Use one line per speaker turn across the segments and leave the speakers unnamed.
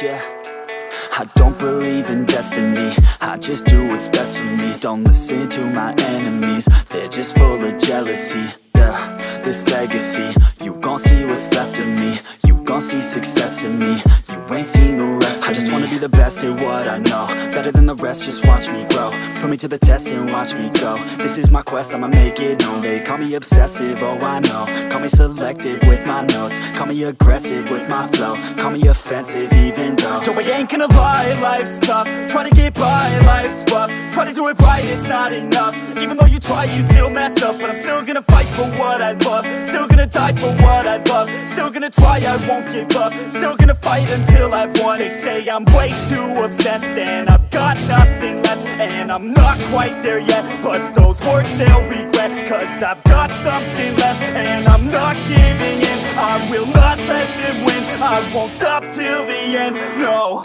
yeah. I don't believe in destiny, I just do what's best for me. Don't listen to my enemies, they're just full of jealousy. Yeah, this legacy, you gon' see what's left of me. You gon' see success in me, you ain't seen the rest of me. I just wanna be the best at what I know, better than the rest, just watch me grow. Put me to the test and watch me go. This is my quest, I'ma make it known. They call me obsessive, oh I know. Call me selective with my notes, call me aggressive with my flow. Call me offensive even though Joe, I ain't gonna lie, life's tough. Try to get by, life's rough. Try to do it right, it's not enough. Even though you try, you still mess up. But I'm still gonna fight for what I love, still gonna die for what I love, still gonna try, I won't give up, still gonna fight until I've won. They say I'm way too obsessed and I've got nothing left, and I'm not quite there yet, but those words they'll regret, cause I've got something left and I'm not giving in. I will not let them win, I won't stop till the end, no.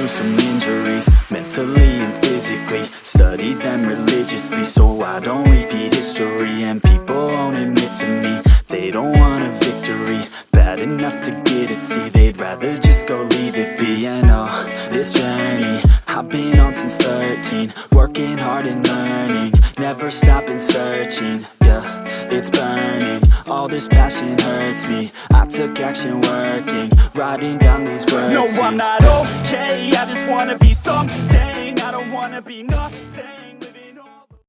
Some injuries, mentally and physically. Studied them religiously so I don't repeat history. And people won't admit to me they don't want a victory bad enough to get a C. They'd rather just go leave it be. And oh, this journey I've been on since 13, working hard and learning, never stopping searching. Yeah, it's burning, all this passion hurts me. I took action working, writing down these words. No, I'm not okay, I just wanna be something. I don't wanna be nothing.